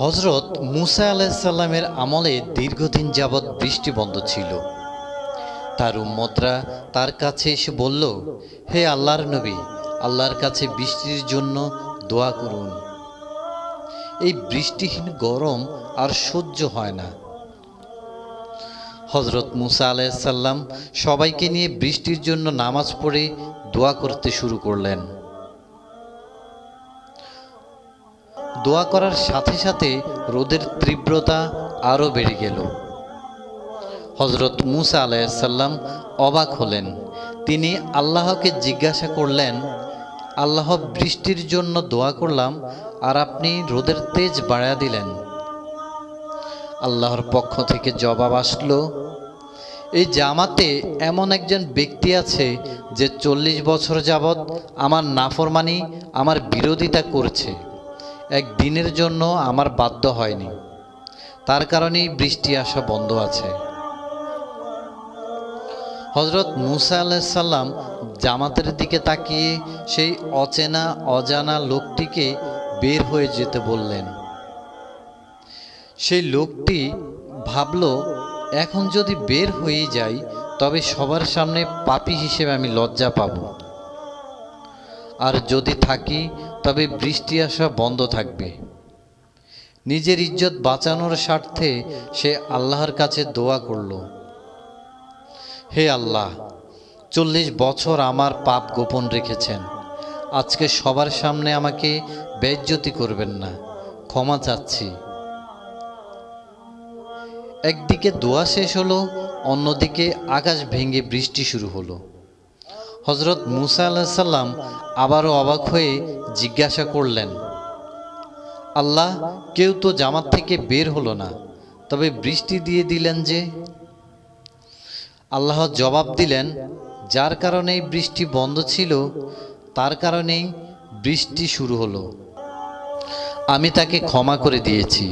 হযরত মুসা আলাইহিস সালামের আমলে দীর্ঘদিন যাবৎ বৃষ্টি বন্ধ ছিল। তার উম্মতরা তার কাছে এসে বলল, হে আল্লাহর নবী, আল্লাহর কাছে বৃষ্টির জন্য দোয়া করুন। এই বৃষ্টিহীন গরম আর সহ্য হয় না। হযরত মুসা আলাইহিস সালাম সবাইকে নিয়ে বৃষ্টির জন্য নামাজ পড়ে দোয়া করতে শুরু করলেন। দোয়া করার সাথে সাথে রোদের তীব্রতা আরও বেড়ে গেল। হযরত মুসা আলাইহিস সালাম অবাক হলেন। তিনি আল্লাহকে জিজ্ঞাসা করলেন, আল্লাহ, বৃষ্টির জন্য দোয়া করলাম আর আপনি রোদের তেজ বাড়ায়া দিলেন। আল্লাহর পক্ষ থেকে জবাব আসলো, এই জামাতে এমন একজন ব্যক্তি আছে যে 40 বছর যাবৎ আমার নাফরমানি, আমার বিরোধিতা করছে। একদিনের জন্য আমার বাধ্য হয়নি, তার কারণেই বৃষ্টি আসা বন্ধ আছে। হযরত মুসা আলাইহিস সালাম জামাতের দিকে তাকিয়ে সেই অচেনা অজানা লোকটিকে বের হয়ে যেতে বললেন। সেই লোকটি ভাবল, এখন যদি বের হয়ে যাই তবে সবার সামনে পাপী হিসেবে আমি লজ্জা পাব, আর যদি থাকি তবে বৃষ্টি আসা বন্ধ থাকবে। নিজের ইজ্জত বাঁচানোর স্বার্থে সে আল্লাহর কাছে দোয়া করল, হে আল্লাহ, 40 বছর আমার পাপ গোপন রেখেছেন, আজকে সবার সামনে আমাকে বেইজ্জতি করবেন না, ক্ষমা চাচ্ছি। একদিকে দোয়া শেষ হলো, অন্যদিকে আকাশ ভেঙে বৃষ্টি শুরু হলো। হযরত মুসা আলাইহিস সালাম আবারও অবাক হয়ে জিজ্ঞাসা করলেন, আল্লাহ, কেউ তো জামাত থেকে বের হলো না, তবে বৃষ্টি দিয়ে দিলেন যে? আল্লাহ জবাব দিলেন, যার কারণেই বৃষ্টি বন্ধ ছিল তার কারণেই বৃষ্টি শুরু হলো। আমি তাকে ক্ষমা করে দিয়েছি।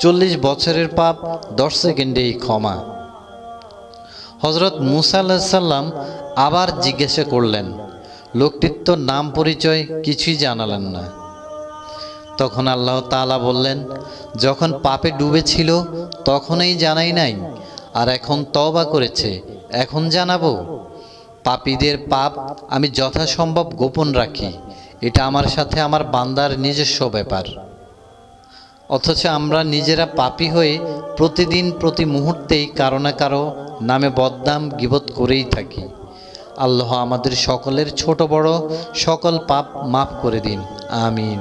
40 বছরের পাপ 10 সেকেন্ডেই ক্ষমা। হযরত মুসা আলাইহিস সালাম আবার জিজ্ঞাসা করলেন, লোকটির তো নাম পরিচয় কিছুই জানালেন না। তখন আল্লাহ তাআলা বললেন, যখন পাপে ডুবেছিল তখনই জানাই নাই, আর এখন তওবা করেছে এখন জানাবো? পাপীদের পাপ আমি যথাসম্ভব গোপন রাখি, এটা আমার সাথে আমার বান্দার নিজস্ব ব্যাপার। অথচ আমরা নিজেরা পাপী হয়ে প্রতিদিন প্রতি মুহূর্তেই কারো না কারো নামে বদনাম গীবত করেই থাকি। আল্লাহ আমাদের সকলের ছোট বড় সকল পাপ মাফ করে দিন, আমিন।